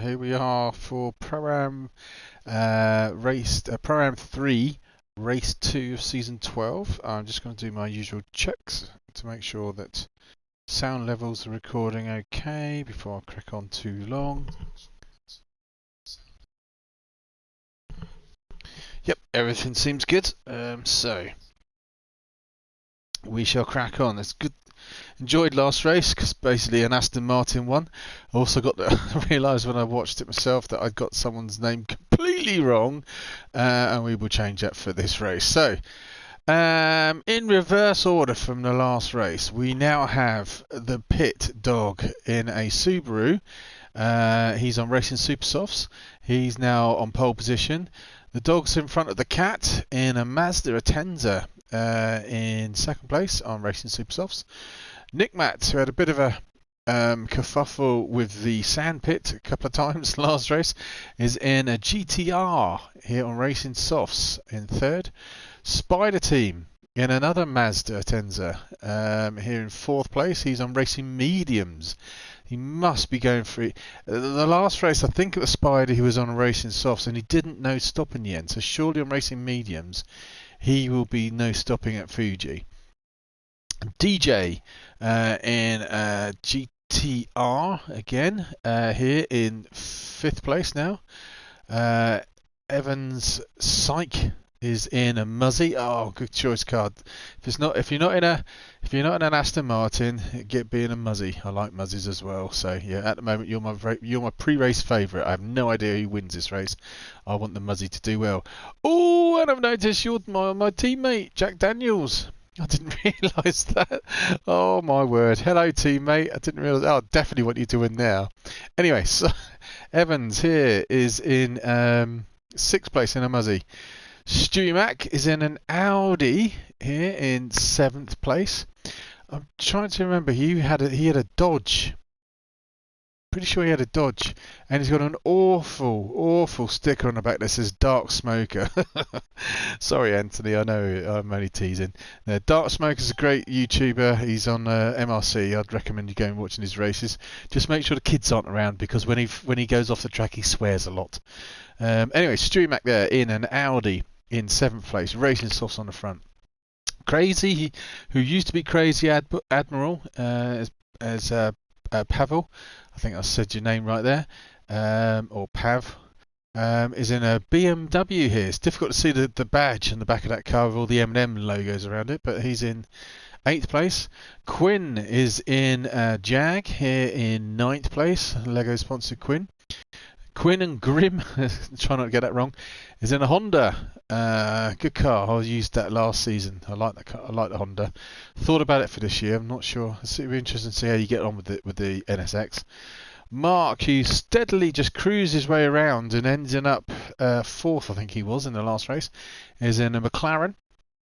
here we are for Pro-Am Pro-Am 3, Race 2 of Season 12. I'm just going to do my usual checks to make sure that sound levels are recording okay before I crack on too long. Yep, everything seems good. So we shall crack on. It's good. Enjoyed last race because basically an Aston Martin won. I also got to realise when I watched it myself that I'd got someone's name completely wrong, and we will change that for this race. So, in reverse order from the last race, we now have the pit dog in a Subaru. He's on Racing Super Softs. He's now on pole position. The dog's in front of the cat in a Mazda Atenza in second place on Racing Super Softs. Nick Matt, who had a bit of a kerfuffle with the sandpit a couple of times last race, is in a GTR here on Racing Softs in third. Spider Team in another Mazda Atenza here in fourth place. He's on Racing Mediums. He must be going for it. The last race, I think it was Spider, he was on Racing Softs and he didn't no stop in the end. So surely on Racing Mediums, he will be no stopping at Fuji. DJ in GTR again here in fifth place now. Evans Psych is in a Muzzy. Oh, good choice card. If you're not in an Aston Martin, be in a Muzzy. I like Muzzies as well. So yeah, at the moment you're my pre-race favourite. I have no idea who wins this race. I want the Muzzy to do well. Oh, and I've noticed you're my teammate Jack Daniels. I didn't realise that. Oh my word. Hello teammate. I didn't realise. Oh, I definitely want you to win now. Anyway, so Evans here is in sixth place in a Muzzy. Stewie Mac is in an Audi here in seventh place. I'm trying to remember. He had a Dodge. Pretty sure he had a Dodge, and he's got an awful sticker on the back that says Dark Smoker. Sorry, Anthony, I know I'm only teasing. Dark Smoker's a great YouTuber. He's on MRC. I'd recommend you going watching his races. Just make sure the kids aren't around because when he goes off the track, he swears a lot. Anyway, Stewie Mac there in an Audi in seventh place, Racing Softs on the front. Crazy, who used to be Crazy Admiral, as Pavel, I think I said your name right there, or Pav, is in a BMW here. It's difficult to see the badge on the back of that car with all the M&M logos around it, but he's in eighth place. Quinn is in a Jag here in ninth place. Lego sponsored Quinn. Quinn and Grim, try not to get that wrong, is in a Honda. Good car. I used that last season. I like that car. I like the Honda. Thought about it for this year. I'm not sure. It'll be interesting to see how you get on with the NSX. Mark, who steadily just cruised his way around and ended up fourth, I think he was, in the last race, is in a McLaren.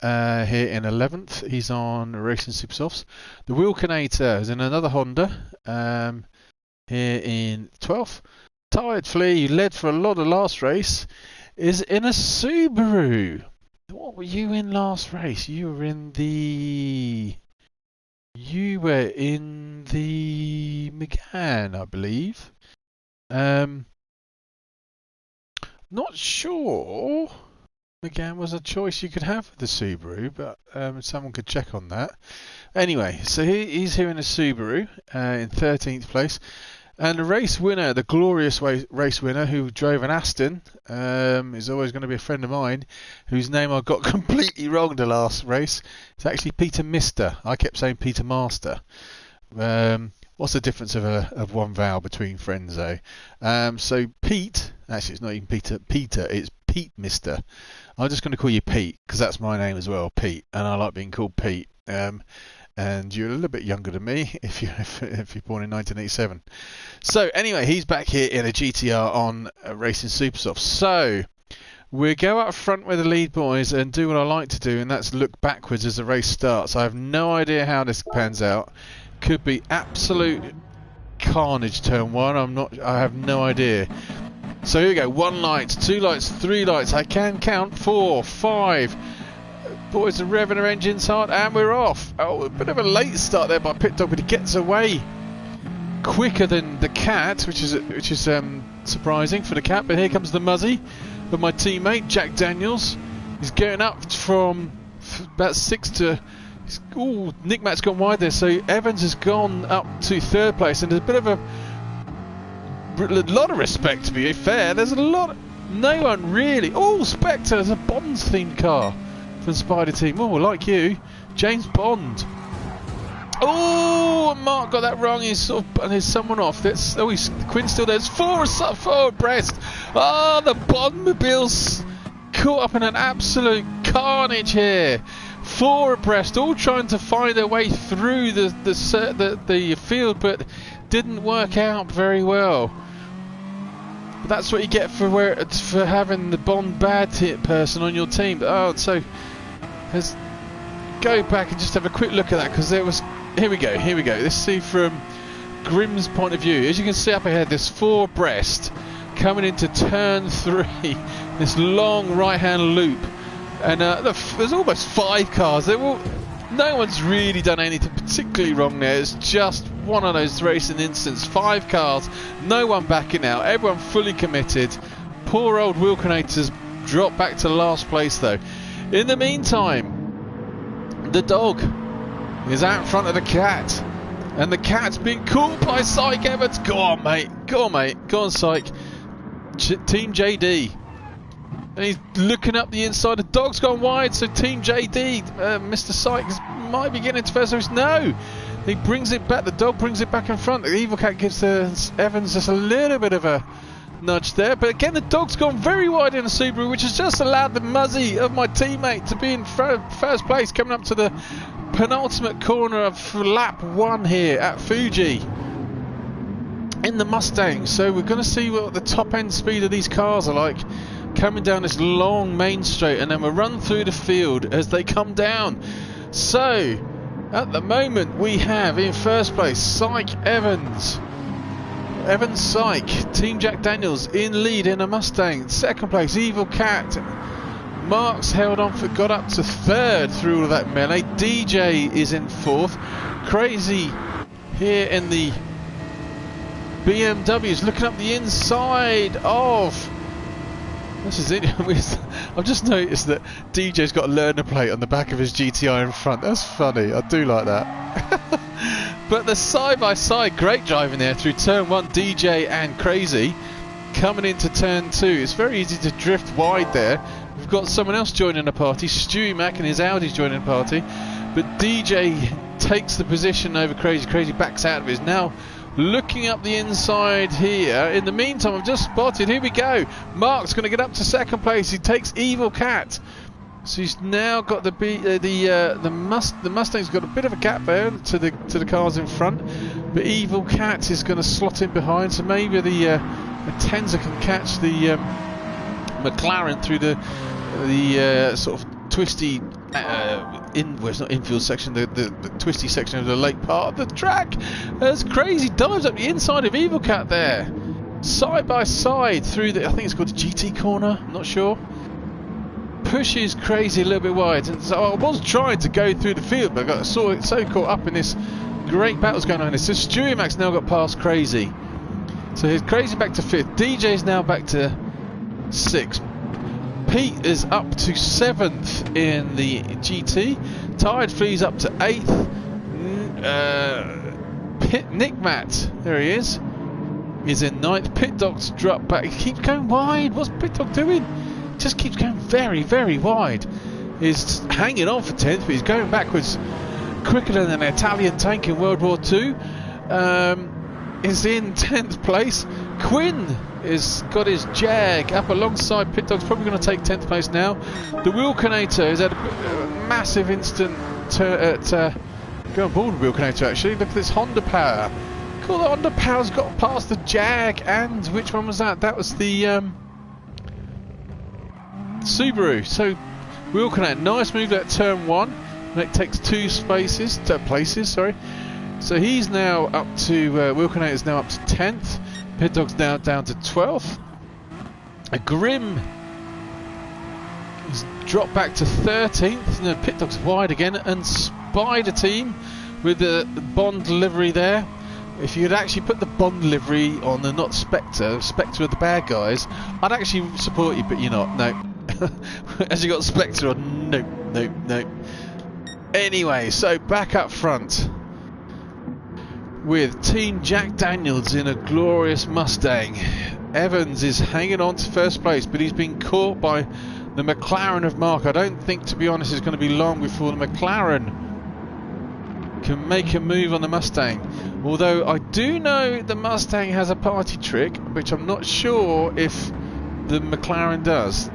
Here in 11th. He's on Racing Super Softs. The Wilkinator is in another Honda. Here in 12th. Tired Flea, who led for a lot of last race, is in a Subaru. What were you in last race? You were in the Megane, I believe. Not sure. Megane was a choice you could have for the Subaru, but someone could check on that. Anyway, so he's here in a Subaru in 13th place. And the race winner, the glorious race winner who drove an Aston, is always going to be a friend of mine, whose name I got completely wrong the last race. It's actually Peter Mister. I kept saying Peter Master. What's the difference of one vowel between friends, though? So Pete, actually it's not even Peter, it's Pete Mister. I'm just going to call you Pete, because that's my name as well, Pete, and I like being called Pete. And you're a little bit younger than me if you're born in 1987. So anyway, he's back here in a GTR on Racing Super Softs. So we'll go up front with the lead boys and do what I like to do, and that's look backwards as the race starts. I have no idea how this pans out. Could be absolute carnage turn one. I have no idea. So here we go. 1 light, 2 lights, 3 lights. I can count 4, 5. Boys are revving their engines hard, and we're off. Oh, a bit of a late start there by Pit Dog, but he gets away quicker than the Cat, which is surprising for the Cat. But here comes the Muzzy of my teammate Jack Daniels. He's going up from about 6 to. Ooh, Nick Matt's gone wide there, so Evans has gone up to 3rd place, and there's a bit of a lot of respect, to be fair. There's a lot. No one really. Oh, Spectre, there's a Bond's themed car from Spider Team. Oh, like you, James Bond. Oh, Mark got that wrong. He's sort of, and there's someone off. That's Quinn's still there. There's four abreast. Oh, the Bondmobile's caught up in an absolute carnage here. 4 abreast, all trying to find their way through the field, but didn't work out very well. But that's what you get for having the Bond bad hit person on your team. Oh, so let's go back and just have a quick look at that, because there was. Here we go. Let's see from Grimm's point of view. As you can see up ahead, there's 4 abreast coming into turn 3. This long right-hand loop. And there's almost 5 cars. No one's really done anything particularly wrong there. It's just one of those racing incidents. 5 cars, no one backing out, everyone fully committed. Poor old Wilkinator's dropped back to last place though. In the meantime, the dog is out in front of the Cat, and the Cat's been caught by Syke Evans. Go on, mate. Go on, Syke. Team JD. And he's looking up the inside. The dog's gone wide, so Team JD, Mr. Sykes might be getting into first place. No, he brings it back. The dog brings it back in front. The Evil Cat gives Evans just a little bit of a nudge there. But again, the dog's gone very wide in the Subaru, which has just allowed the Muzzy of my teammate to be in first place, coming up to the penultimate corner of lap 1 here at Fuji in the Mustang. So we're going to see what the top end speed of these cars are like, coming down this long main straight, and then we'll run through the field as they come down. So at the moment we have in first place Syke Evans, Syke, Team Jack Daniels in lead in a Mustang. Second place Evil Cat. Mark's held on, got up to 3rd through all of that melee. DJ is in 4th. Crazy here in the BMWs, looking up the inside of. This is it. I've just noticed that DJ's got a learner plate on the back of his GTI in front. That's funny. I do like that. But the side-by-side, great driving there through turn 1, DJ and Crazy. Coming into turn 2, it's very easy to drift wide there. We've got someone else joining the party. Stewie Mac and his Audi's joining the party. But DJ takes the position over Crazy. Crazy backs out of it. Is now looking up the inside here. In the meantime, I've just spotted. Here we go. Mark's going to get up to 2nd place. He takes Evil Cat. So he's now got the Mustang's got a bit of a gap there to the cars in front. But Evil Cat is going to slot in behind. So maybe the Tenza can catch the McLaren through the sort of twisty well, it's not infield section, the twisty section of the late part of the track. As Crazy dives up the inside of Evil Cat there, side by side through the, I think it's called the GT corner, I'm not sure. Pushes Crazy a little bit wide, and so I was trying to go through the field, but I got so caught up in this great battles going on. So Stewie Mac's now got past Crazy, so here's Crazy back to 5th. DJ's now back to 6th. Pete is up to 7th in the GT. Tired Flea's up to 8th. Nick Matt, there he is in 9th. Pit Dog's dropped back. He keeps going wide. What's Pit Dog doing? Just keeps going very, very wide. He's hanging on for 10th, but he's going backwards quicker than an Italian tank in World War II. Is in 10th place. Quinn has got his Jag up alongside Pit Dog's probably going to take 10th place now. The Wilkinator has had a massive instant go on board with Wilkinator actually. Look at this Honda Power. Cool, the Honda Power's got past the Jag, and which one was that? That was the Subaru. So Wilkinator, nice move at turn 1. And it takes 2 places, sorry. So he's now up to Wilkinator's now up to 10th. Pit Dog's now down to 12th. A Grim has dropped back to 13th. No, Pit Dog's wide again, and Spider Team with the Bond delivery there if you'd actually put the Bond livery on and not Spectre are the bad guys, I'd actually support you, but you're not. No. As you got Spectre on, nope. Anyway, so back up front with Team Jack Daniels in a glorious Mustang. Evans is hanging on to first place, but he's been caught by the McLaren of Mark. I don't think, to be honest, it's going to be long before the McLaren can make a move on the Mustang. Although I do know the Mustang has a party trick, which I'm not sure if the McLaren does.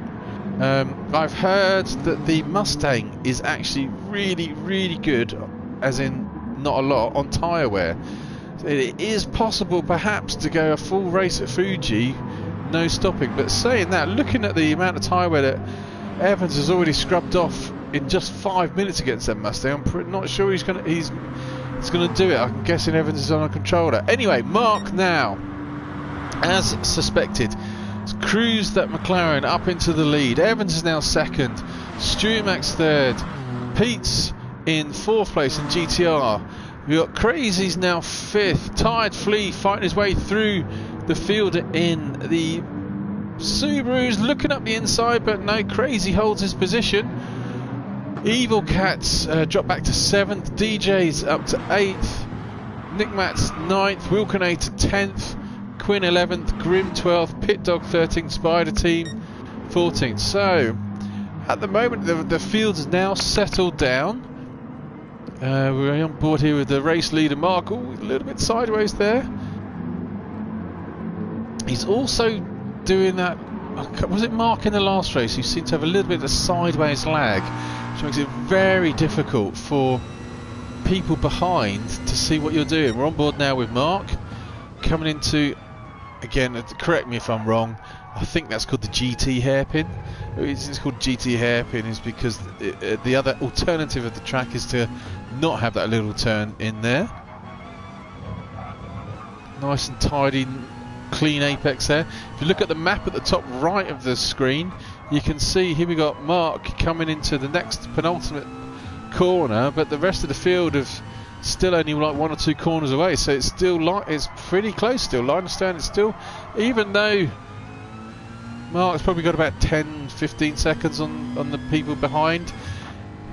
I've heard that the Mustang is actually really good, as in not a lot, on tyre wear. It is possible perhaps to go a full race at Fuji, no stopping. But saying that, looking at the amount of tyre wear that Evans has already scrubbed off in just 5 minutes against that Mustang, I'm not sure he's gonna do it. I'm guessing Evans is on a controller. Anyway, Mark now, as suspected, has cruised that McLaren up into the lead. Evans is now second, Stuart Max third, Pete's in fourth place in GTR. We've got Crazy's now fifth, Tired Flea fighting his way through the field in the Subaru's, looking up the inside, but no, Crazy holds his position. Evil Cats drop back to 7th, DJ's up to 8th, Nick Matt's 9th, Wilkinator 10th, Quinn 11th, Grim 12th, Pit Dog 13th, Spider Team 14th. So at the moment the field has now settled down. We're on board here with the race leader Mark, a little bit sideways there. He's also doing that, was it Mark in the last race who seemed to have a little bit of a sideways lag, which makes it very difficult for people behind to see what you're doing. We're on board now with Mark, coming into, again, correct me if I'm wrong, I think that's called the GT hairpin. It's called GT hairpin is because the other alternative of the track is to not have that little turn in there. Nice and tidy, clean apex there. If you look at the map at the top right of the screen, you can see here we got Mark coming into the next penultimate corner, but the rest of the field have still only like 1 or 2 corners away, so it's still it's pretty close still. Line of stern, it's still, even though Mark's probably got about 10-15 seconds on the people behind,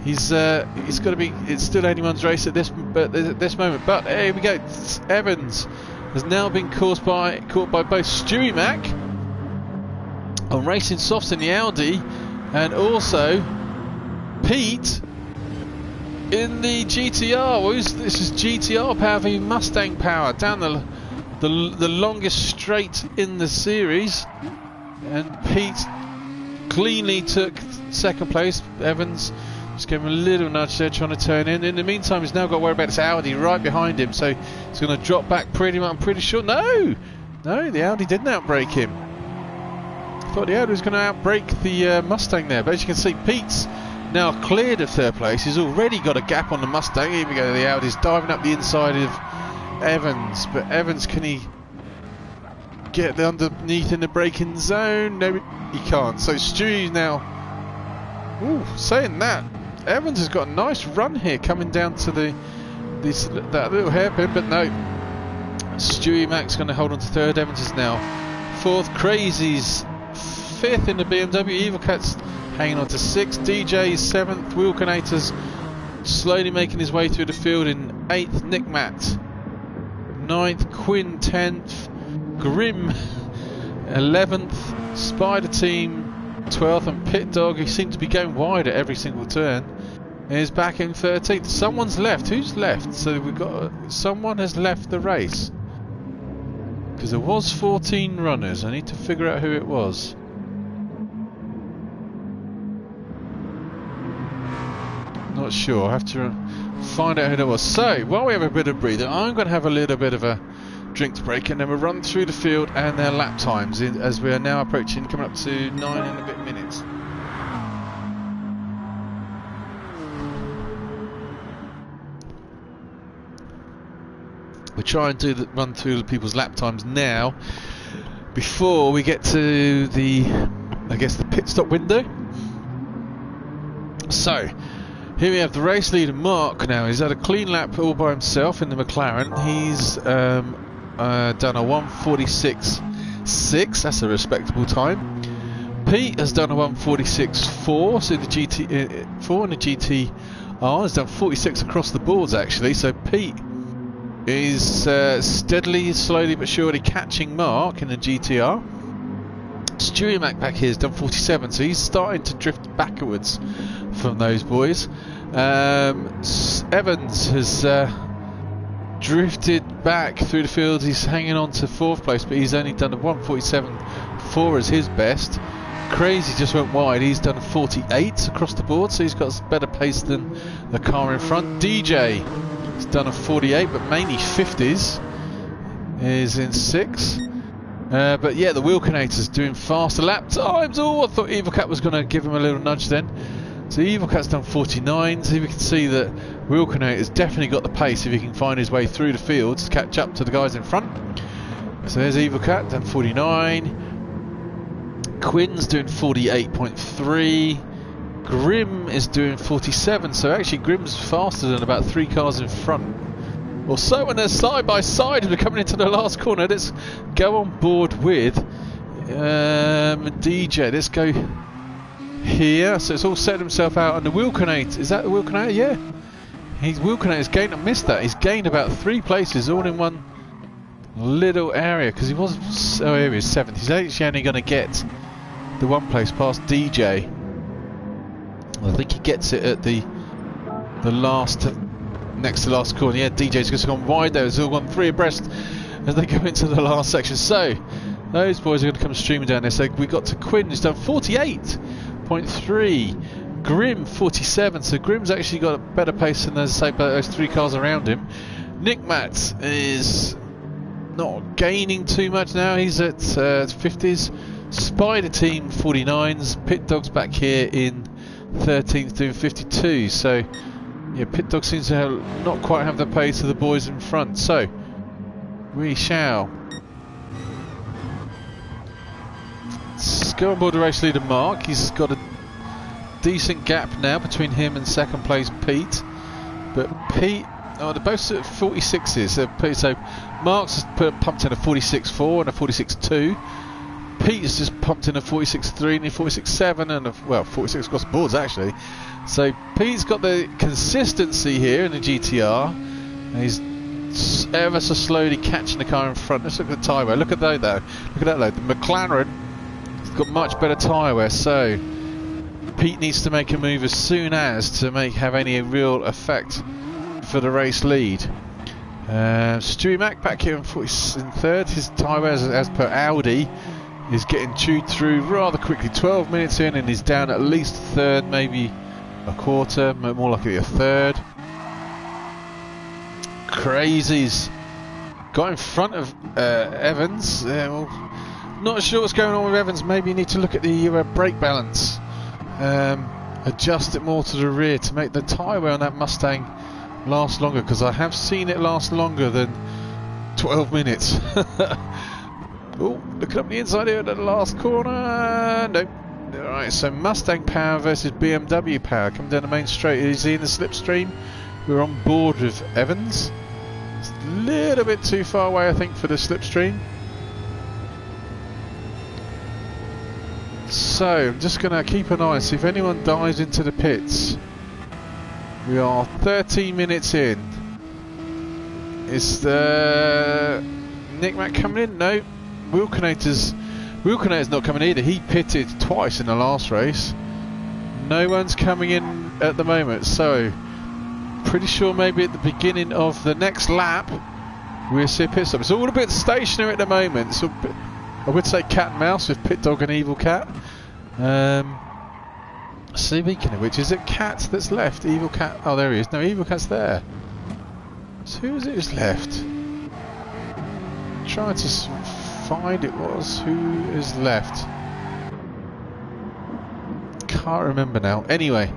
he's got to be, it's still anyone's race at this moment. But here we go, Evans has now been caught by both Stewie Mac on Racing Softs in the Audi, and also Pete in the GTR. Well, this is GTR power v Mustang power down the longest straight in the series, and Pete cleanly took second place. Evans just gave him a little nudge there, trying to turn in. In the meantime, he's now got to worry about this Audi right behind him, so he's going to drop back pretty much. I'm pretty sure. No, the Audi didn't outbrake him. I thought the Audi was going to outbrake the Mustang there, but as you can see, Pete's now cleared of third place. He's already got a gap on the Mustang. Here we go, the Audi's diving up the inside of Evans, but Evans, can he get underneath in the braking zone? No, he can't. So Stewie's now, saying that, Evans has got a nice run here coming down to that little hairpin, but no, Stewie Mac's going to hold on to third. Evans is now fourth, Crazy's fifth in the BMW, Evil Cat's hanging on to 6th, DJ 7th, Wilkinator's slowly making his way through the field in 8th, Nick Matt 9th, Quinn 10th, Grim 11th, Spider Team 12th, and Pit Dog, who seemed to be going wide at every single turn, is back in 13th. Someone's left. Who's left? So we've got someone has left the race, because there was 14 runners. I need to figure out who it was. Not sure. I have to find out who it was. So while we have a bit of breather, I'm going to have a little bit of a drink break, and then we'll run through the field and their lap times as we are now approaching, coming up to 9 and a bit minutes. We'll try and run through the people's lap times now before we get to the, I guess, the pit stop window. So Here we have the race leader Mark now. He's had a clean lap all by himself in the McLaren. He's done a 1:46.6. That's a respectable time. Pete has done a 1:46.4. So the GT4 and the GTR has done 46 across the boards actually. So Pete is steadily, slowly but surely catching Mark in the GTR. Stewie Mac back here has done 47, so he's starting to drift backwards from those boys. Evans has drifted back through the field. He's hanging on to 4th place, but he's only done a 1:47.4 as his best. Crazy just went wide. He's done a 48 across the board, so he's got a better pace than the car in front. DJ has done a 48, but mainly 50s. Is in 6. But yeah, the Wheelcanator's doing faster lap times. Oh, I thought Evil Cat was going to give him a little nudge then. So Evil Cat's done 49. So we can see that Wheelcanator's definitely got the pace if he can find his way through the field to catch up to the guys in front. So there's Evil Cat, done 49. Quinn's doing 48.3. Grim is doing 47. So actually Grim's faster than about 3 cars in front. Well, so when they're side by side, we're coming into the last corner. Let's go on board with DJ. Let's go here. So it's all set himself out on the Wheelcanator. Is that the Wheelcanator? Yeah. He's Wheelcanator's gained. I missed that. He's gained about 3 places all in one little area because he was. Oh, here he is 7th. He's actually only going to get the 1 place past DJ. I think he gets it at the last. Next to last corner. Yeah, DJ's just gone wide there. It's all gone 3 abreast as they go into the last section. So those boys are going to come streaming down there. So we got to Quinn, who's done 48.3. Grim 47. So Grim's actually got a better pace than those 3 cars around him. Nick Matt is not gaining too much now. He's at 50s. Spider Team 49s. Pit Dog's back here in 13th doing 52. So yeah, Pit Dog seems to not quite have the pace of the boys in front. So we shall go on board the race leader Mark. He's got a decent gap now between him and 2nd place Pete. But Pete, they're both at 46s. So Mark's pumped in a 46.4 and a 46.2. Pete's just pumped in a 46.3 and a 46.7 and a, well, 46 across the boards actually. So Pete's got the consistency here in the GTR. And he's ever so slowly catching the car in front. Let's look at the tyre wear. Look at that though. Look at that though. The McLaren has got much better tyre wear. So Pete needs to make a move as soon as to have any real effect for the race lead. Stewie Mac back here in 3rd. His tyre wear as per Audi is getting chewed through rather quickly. 12 minutes in and he's down at least 3rd, maybe a quarter, more likely a 3rd. Crazies got in front of Evans. Well, not sure what's going on with Evans. Maybe you need to look at the brake balance, adjust it more to the rear to make the tyre wear on that Mustang last longer, because I have seen it last longer than 12 minutes. Oh, looking up the inside here at the last corner. Nope. Alright, so Mustang power versus BMW power. Coming down the main straight. Is he in the slipstream? We're on board with Evans. It's a little bit too far away, I think, for the slipstream. So, I'm just going to keep an eye and see if anyone dives into the pits. We are 13 minutes in. Is the Nick Mac coming in? No. Wheelcanator's not coming either. He pitted twice in the last race. No one's coming in at the moment, so pretty sure maybe at the beginning of the next lap we'll see a pit stop. It's all a bit stationary at the moment. So I would say cat and mouse with Pit Dog and Evil Cat. Speaking of which, is it Cat that's left? Evil Cat. Oh, there he is. No, Evil Cat's there. So who is it who's left? Trying to find it was who is left. Can't remember now. Anyway,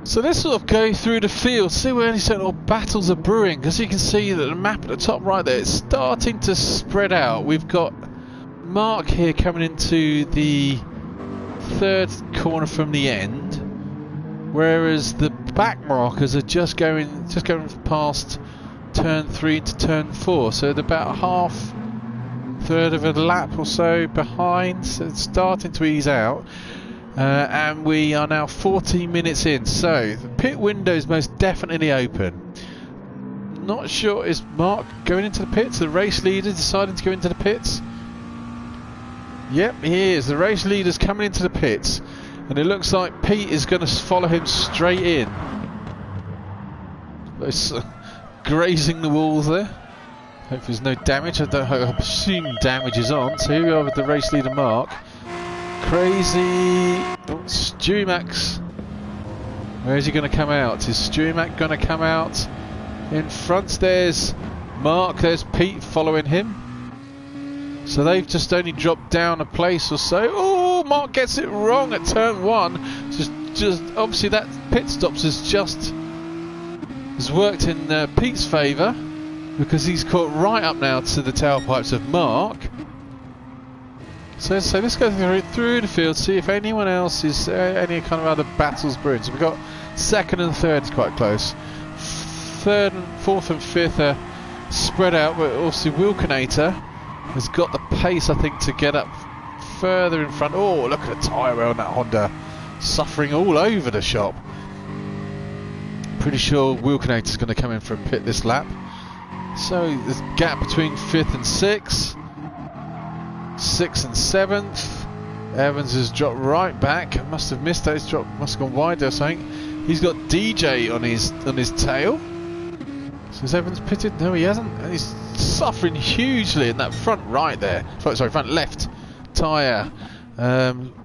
so let's sort of go through the field, see where any sort of battles are brewing, because you can see that the map at the top right there, it's starting to spread out. We've got Mark here coming into the 3rd corner from the end. whereas the back markers are just going past turn 3 into turn 4, so they're about third of a lap or so behind, so it's starting to ease out. And we are now 40 minutes in, so the pit window is most definitely open. Not sure, is Mark going into the pits? The race leader deciding to go into the pits? Yep, he is. The race leader's coming into the pits, and it looks like Pete is going to follow him straight in. It's grazing the walls there. Hope there's no damage. I assume damage is on. So here we are with the race leader Mark. Crazy. Oh, Stewie Max. Where is he going to come out? Is Stewie Mac going to come out in front? There's Mark. There's Pete following him. So they've just only dropped down a place or so. Oh, Mark gets it wrong at turn 1. Just obviously that pit stops has worked in Pete's favour, because he's caught right up now to the tailpipes of Mark. So let's go through the field, see if anyone else is any kind of other battles brewing. So we've got second and third is quite close. Third and fourth and fifth are spread out, but obviously Wilkinator has got the pace, I think, to get up further in front. Oh, look at the tyre wear on that Honda, suffering all over the shop. Pretty sure Wilkinator's going to come in for a pit this lap. So there's a gap between 5th and 6th, 6th and 7th. Evans has dropped right back. Must have missed that. He's dropped, must have gone wide there or something. He's got DJ on his tail. So is Evans pitted? No, he hasn't. And he's suffering hugely in that front right there. Sorry, front left tyre.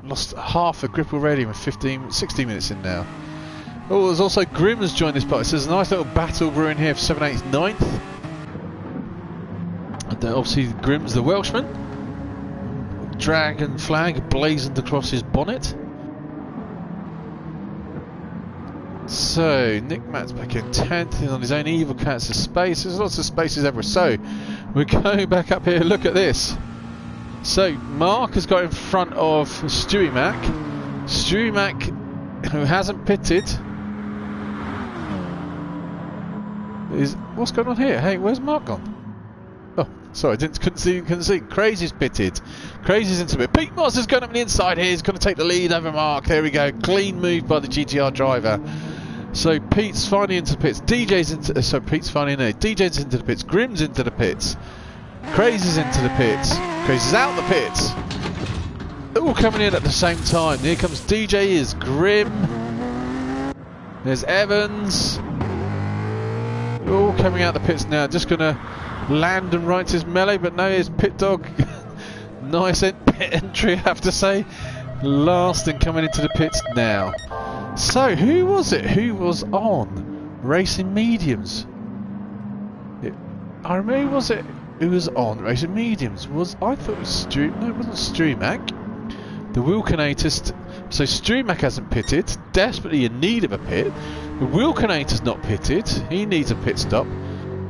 Lost half a grip already with 16 minutes in now. Oh, there's also Grimm's joined this part. So there's a nice little battle brewing here for 7th, 8th, 9th. And obviously Grimm's the Welshman. Dragon flag blazoned across his bonnet. So Nick Matt's back in 10th. He's on his own. Evil Cat's a space. There's lots of spaces everywhere. So we're going back up here. Look at this. So Mark has got in front of Stewie Mac. Stewie Mac, who hasn't pitted, what's going on here? Hey, where's Mark gone? Oh, sorry, couldn't see. Crazy's pitted. Crazy's into it. Pete Moss is going up on the inside here. He's going to take the lead over Mark. There we go. Clean move by the GTR driver. So Pete's finally into the pits. Pete's finally in there. DJ's into the pits. Grimm's into the pits. Crazy's into the pits. Crazy's out the pits. All coming in at the same time. Here comes DJ. Is Grimm. There's Evans. All coming out the pits now. Just going to land and right to his melee, but no, his pit dog. Nice pit entry, I have to say. Last and coming into the pits now. So, who was it? Who was on Racing Mediums? I remember, who was on Racing Mediums? I thought it was Stewie. No, it wasn't Stewie Mac. The Wilkinator. So Stewie Mac hasn't pitted. Desperately in need of a pit. The Wilkinator's not pitted. He needs a pit stop.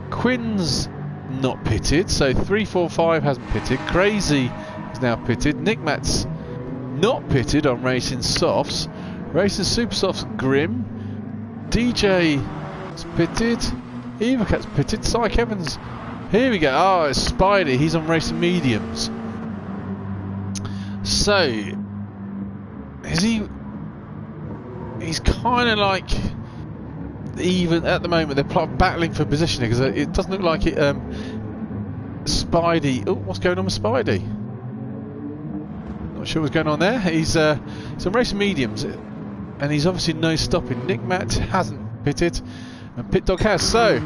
Quinn's not pitted. So 345 hasn't pitted. Crazy is now pitted. Nick Matt's not pitted on Racing Softs. Racing Super Softs, Grimm. DJ's pitted. Evocat's pitted. Psych Evans. Here we go. Oh, it's Spidey. He's on Racing Mediums. So, he's kind of like, even at the moment, they're battling for positioning, because it doesn't look like it. Spidey. Oh, what's going on with Spidey? Not sure what's going on there. He's on Racing Mediums, and he's obviously no stopping. Nick Matt hasn't pitted, and Pit Dog has. So,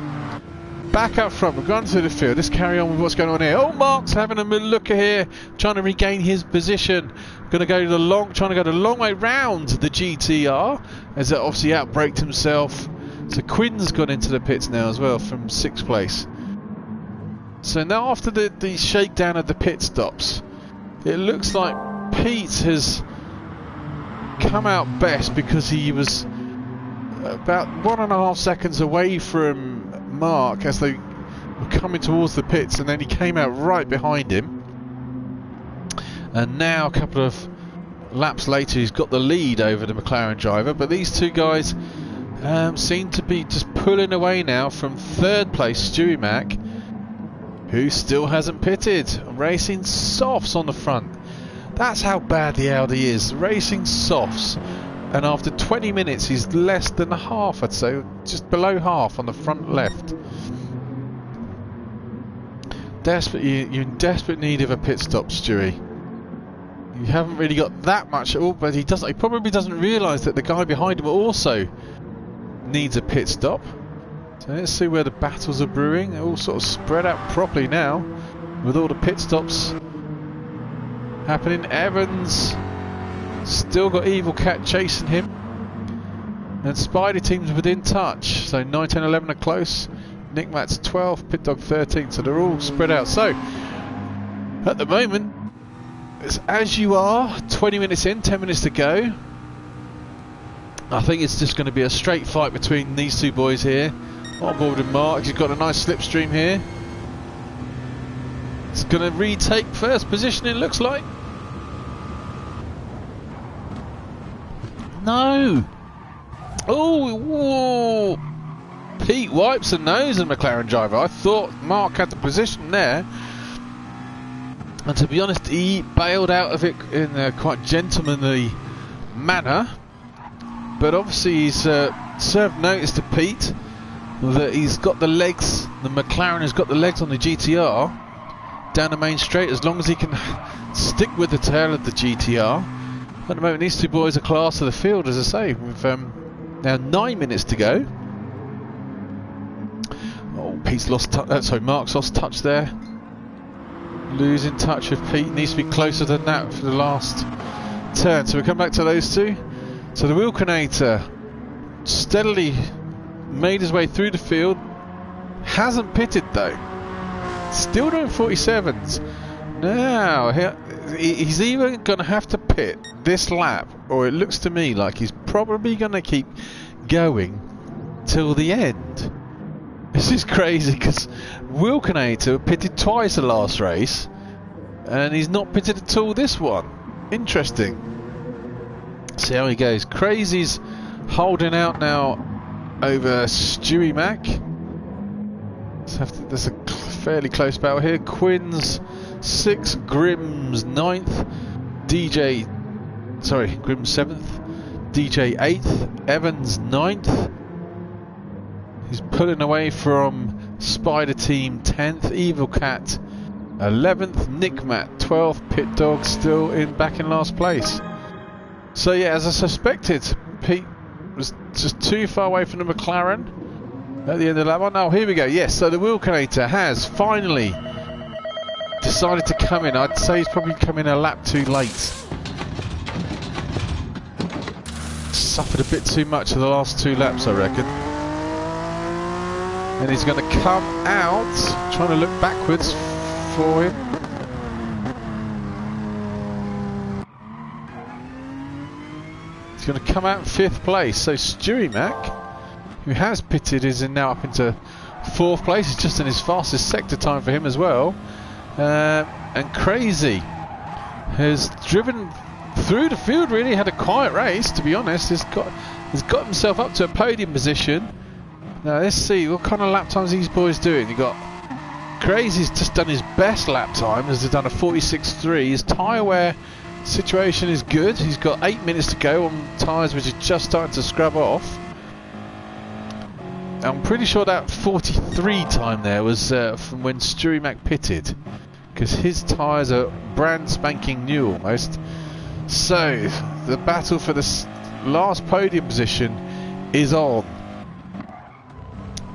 back up front, we're going through the field. Let's carry on with what's going on here. Oh, Mark's having a look here, trying to regain his position. Trying to go the long way round the GTR, as it obviously outbraked himself. So Quinn's gone into the pits now as well from 6th place. So now after the shakedown of the pit stops, it looks like Pete has come out best, because he was about 1.5 seconds away from Mark as they were coming towards the pits, and then he came out right behind him. And now a couple of laps later he's got the lead over the McLaren driver, but these two guys seem to be just pulling away now from third place Stewie Mack, who still hasn't pitted, racing softs on the front. That's how bad the Audi is, racing softs, and after 20 minutes he's less than half, I'd say, just below half on the front left. You're in desperate need of a pit stop, Stewie. You haven't really got that much at all, but he probably doesn't realise that the guy behind him also needs a pit stop. So let's see where the battles are brewing. They're all sort of spread out properly now, with all the pit stops happening. Evans still got Evil Cat chasing him, and Spider Team's within touch. So 9, 10, 11 are close. Nick Matt's 12, Pit Dog 13. So they're all spread out. So at the moment, it's as you are. 20 minutes in, 10 minutes to go. I think it's just going to be a straight fight between these two boys here. On board with Mark, he's got a nice slipstream here. It's going to retake first position, it looks like. No! Oh, whoa. Pete wipes the nose of the McLaren driver. I thought Mark had the position there. And to be honest, he bailed out of it in a quite gentlemanly manner. But obviously he's served notice to Pete that he's got the legs, the McLaren has got the legs on the GTR down the main straight, as long as he can stick with the tail of the GTR. At the moment these two boys are class of the field, as I say, with now 9 minutes to go. Oh, Pete's lost Mark's lost touch there. Losing touch with Pete, needs to be closer than that for the last turn. So we come back to those two. So the Wilkinator steadily made his way through the field, hasn't pitted though, still doing 47s. Now he's even going to have to pit this lap, or it looks to me like he's probably going to keep going till the end. This is crazy, because Wilkinator pitted twice the last race and he's not pitted at all this one. Interesting. See how he goes. Crazy's holding out now over Stewie Mack. There's a fairly close battle here. Quinn's 6th, Grimm's 9th, Grimm's 7th, DJ 8th, Evans 9th. He's pulling away from Spider Team 10th, Evil Cat 11th, Nick Matt 12th, Pit Dog still back in last place. So yeah, as I suspected, Pete was just too far away from the McLaren at the end of that one. Oh, here we go. Yes, so the Wilkinator has finally decided to come in. I'd say he's probably come in a lap too late. Suffered a bit too much of the last 2 laps, I reckon. And he's going to come out, trying to look backwards for him. He's going to come out in 5th place. So Stewie Mack, who has pitted, is now up into 4th place. It's just in his fastest sector time for him as well. And Crazy has driven through the field, really had a quiet race, to be honest. He's got himself up to a podium position. Now let's see what kind of lap times these boys doing. You got Crazy's just done his best lap time, has done a 46.3. His tyre wear situation is good. He's got 8 minutes to go on tyres which are just starting to scrub off. I'm pretty sure that 43 time there was from when Stewie Mack pitted, because his tyres are brand spanking new almost. So the battle for this last podium position is on,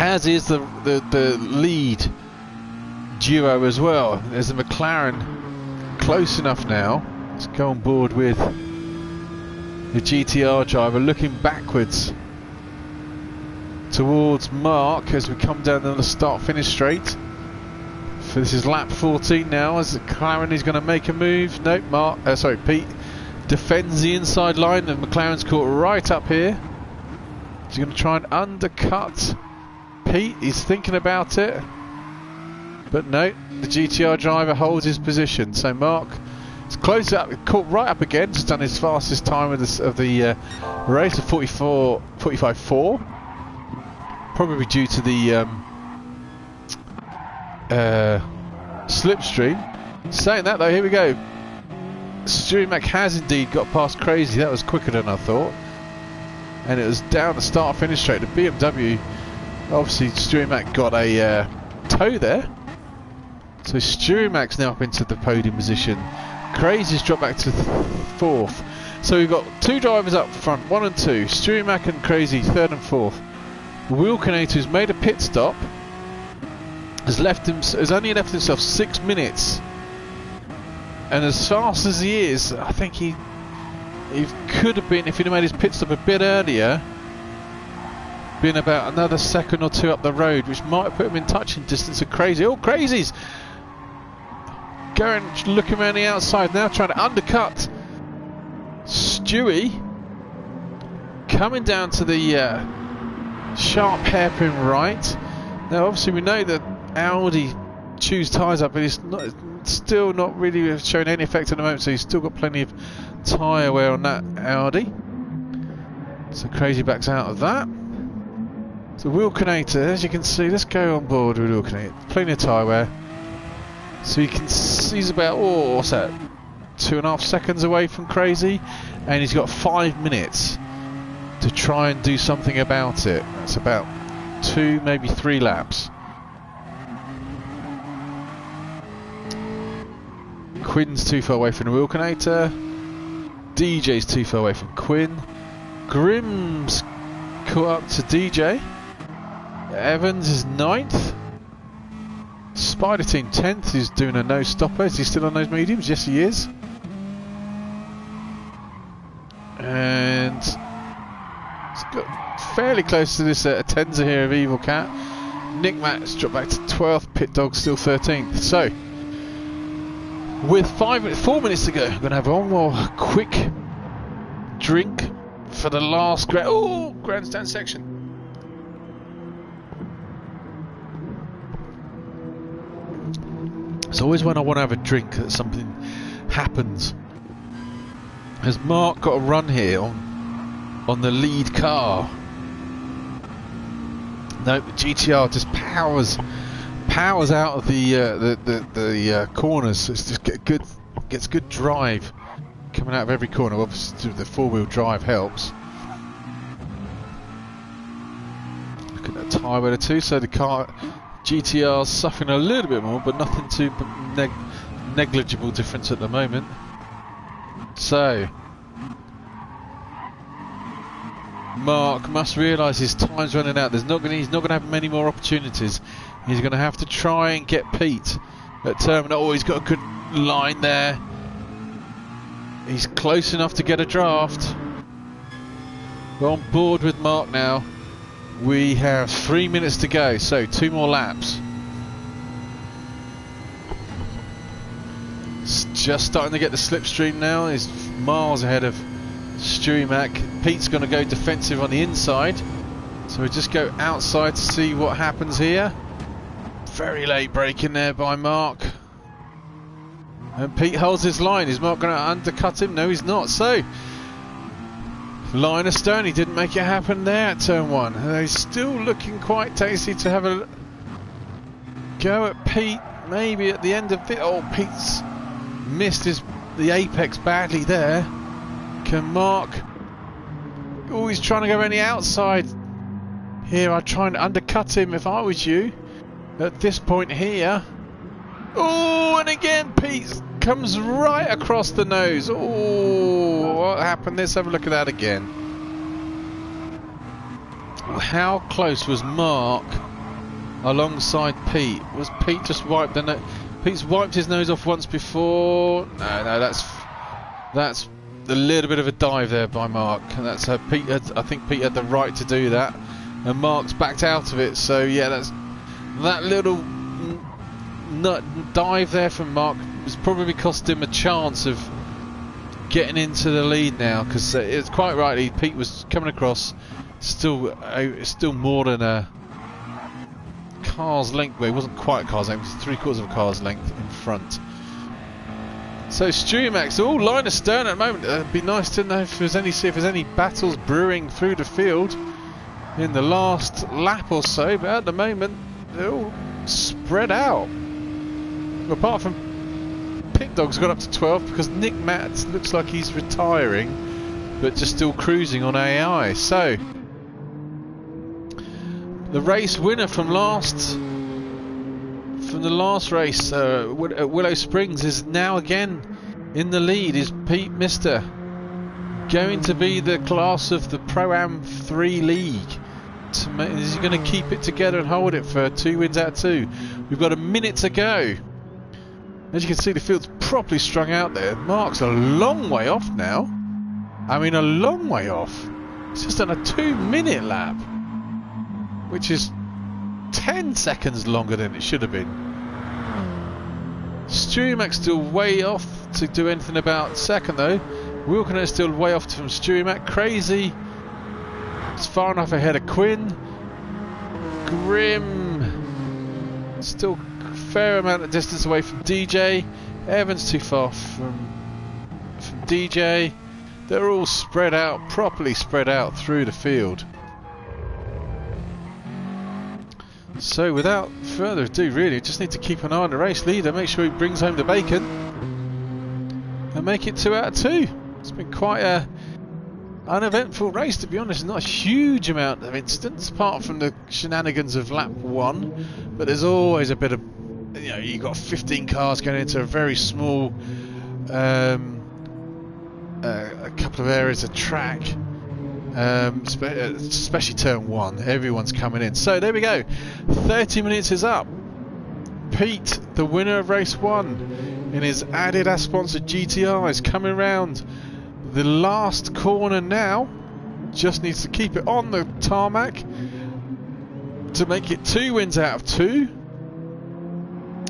as is the lead duo as well. There's a McLaren close enough now. Let's go on board with the GTR driver, looking backwards towards Mark as we come down the start-finish straight. So this is lap 14 now, as the McLaren is going to make a move. Nope, Pete defends the inside line, and McLaren's caught right up here. He's going to try and undercut Pete. He's thinking about it, but no, the GTR driver holds his position. So Mark It's close up, caught right up again, just done his fastest time of the race of 45.4. Probably due to the slipstream. Saying that though, here we go. Stewie Mac has indeed got past Crazy. That was quicker than I thought. And it was down the start finish straight. The BMW, obviously Stewie Mac got a toe there. So Stewie Mac's now up into the podium position. Crazy's dropped back to 4th. So we've got 2 drivers up front, 1 and 2. Stewie Mac and Crazy 3rd and 4th. Wheelcanator, who's made a pit stop, has only left himself 6 minutes. And as fast as he is, I think he could have been, if he'd have made his pit stop a bit earlier, been about another second or 2 up the road, which might have put him in touching distance of Crazy. Oh, Crazy's going, looking around the outside now, trying to undercut Stewie. Coming down to the sharp hairpin right. Now, obviously, we know that Audi chews tyres up, but it's still not really showing any effect at the moment, so he's still got plenty of tyre wear on that Audi. So Crazy backs out of that. So Wheelcanator, as you can see, let's go on board with Wheelcanator. Plenty of tyre wear. So you can see he's about, oh, what's that? 2.5 seconds away from Crazy, and he's got 5 minutes to try and do something about it. That's about 2, maybe 3 laps. Quinn's too far away from the Wheelcanator. DJ's too far away from Quinn. Grimm's caught up to DJ. Evans is 9th. Spider Team 10th, who's doing a no stopper. Is he still on those mediums? Yes, he is. And it's got fairly close to this Atenza here of Evil Cat. Nick Matt's dropped back to 12th. Pit Dog still 13th. So, with 4 minutes to go, I'm going to have one more quick drink for the last grandstand section. It's always when I want to have a drink that something happens. Has Mark got a run here on the lead car? No, GTR just powers out of the corners. It's just gets good drive coming out of every corner. Obviously the 4-wheel drive helps. Look at that tyre wear too. So the car GTR's suffering a little bit more, but nothing too negligible difference at the moment. So Mark must realise his time's running out. He's not going to have many more opportunities. He's going to have to try and get Pete at terminal. Oh, he's got a good line there. He's close enough to get a draft. We're on board with Mark now. We have 3 minutes to go, so 2 more laps. It's just starting to get the slipstream now. He's miles ahead of Stewie Mac. Pete's going to go defensive on the inside, so we just go outside to see what happens here. Very late braking there by Mark, and Pete holds his line. Is Mark going to undercut him? No, he's not. So line astern, he didn't make it happen there at turn 1. He's still looking quite tasty to have a go at Pete, maybe at the end of it. Oh, Pete's missed the apex badly there. Can Mark? Oh, he's trying to go around the outside here. I'd try and undercut him if I was you at this point here. Oh, and again Pete comes right across the nose. Oh, what happened? Let's have a look at that again. How close was Mark alongside Pete? Was Pete just wiped the nose? Pete's wiped his nose off once before. No, that's a little bit of a dive there by Mark. And that's Pete had, I think Pete had the right to do that, and Mark's backed out of it. So yeah, that little dive there from Mark was probably cost him a chance of getting into the lead now, because it's quite rightly Pete was coming across still more than a car's length. Well, it wasn't quite a car's length, it was 3/4 of a car's length in front. So Stewie Max, all line astern at the moment. It'd be nice to know if there's any battles brewing through the field in the last lap or so, but at the moment they're all spread out. Apart from Pit Dog's got up to 12 because Nick Matt looks like he's retiring, but just still cruising on AI. So the race winner from the last race at Willow Springs is now again in the lead. Is Pete Mister going to be the class of the Pro-Am 3 League? Is he going to keep it together and hold it for 2 wins out of 2? We've got a minute to go. As you can see, the field's properly strung out there. Mark's a long way off now. I mean, a long way off. He's just done a 2-minute lap, which is 10 seconds longer than it should have been. Stewie Mac still way off to do anything about second though. Wilkiner is still way off from Stewie Mac. Crazy. It's far enough ahead of Quinn. Grim still a fair amount of distance away from DJ. Evans too far from DJ. They're all spread out, properly spread out through the field. So without further ado, really, just need to keep an eye on the race leader, make sure he brings home the bacon, and make it 2 out of 2. It's been quite a uneventful race, to be honest. Not a huge amount of incidents, apart from the shenanigans of lap 1. But there's always a bit of, you've got 15 cars going into a very small, a couple of areas of track. Especially turn 1, everyone's coming in. So there we go, 30 minutes is up. Pete, the winner of race 1 in his Adidas sponsored GTR, is coming around the last corner now. Just needs to keep it on the tarmac to make it 2 wins out of 2.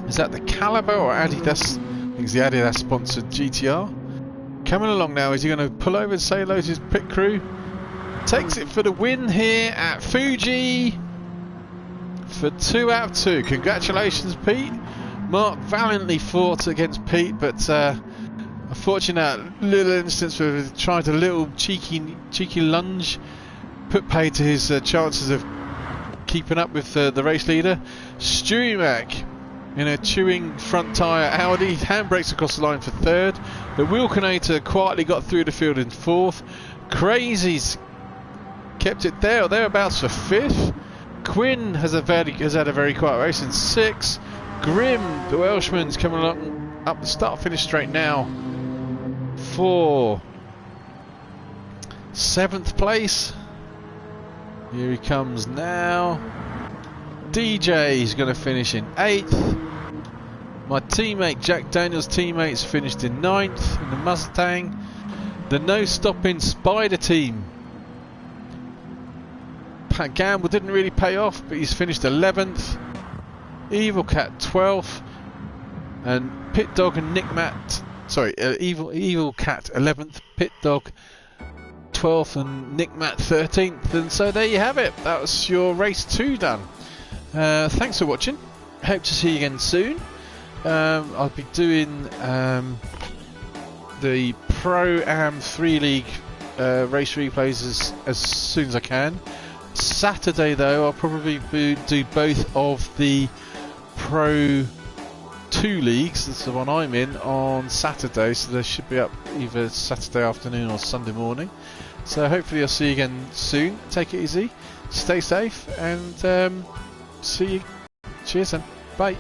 Is that the Caliber or Adidas? I think it's the Adidas sponsored GTR. Coming along now, is he going to pull over and say hello to his pit crew? Takes it for the win here at Fuji for 2 out of 2. Congratulations, Pete. Mark valiantly fought against Pete, but unfortunate little instance where he tried a little cheeky lunge put paid to his chances of keeping up with the race leader. Stewie Mac in a chewing front tyre Audi, handbrakes across the line for 3rd. The Wilkinator quietly got through the field in 4th. Crazy's kept it there or thereabouts for 5th. Quinn has had a very quiet race in 6th. Grim, the Welshman's coming along up the start-finish straight now for 7th place. Here he comes now. DJ is going to finish in 8th. My teammate, Jack Daniels' teammates, finished in 9th in the Mustang. The no-stopping Spider team, Pat Gamble, didn't really pay off, but he's finished 11th. Evil Cat 12th, and Pit Dog and Nick Matt, sorry, Evil Cat 11th, Pit Dog 12th, and Nick Matt 13th. And so there you have it. That was your race 2 done. Thanks for watching. Hope to see you again soon. I'll be doing the Pro-Am 3 League race replays as soon as I can. Saturday though, I'll probably do both of the Pro 2 leagues. That's the one I'm in on Saturday, so they should be up either Saturday afternoon or Sunday morning. So hopefully I'll see you again soon. Take it easy, stay safe, and see you. Cheers and bye.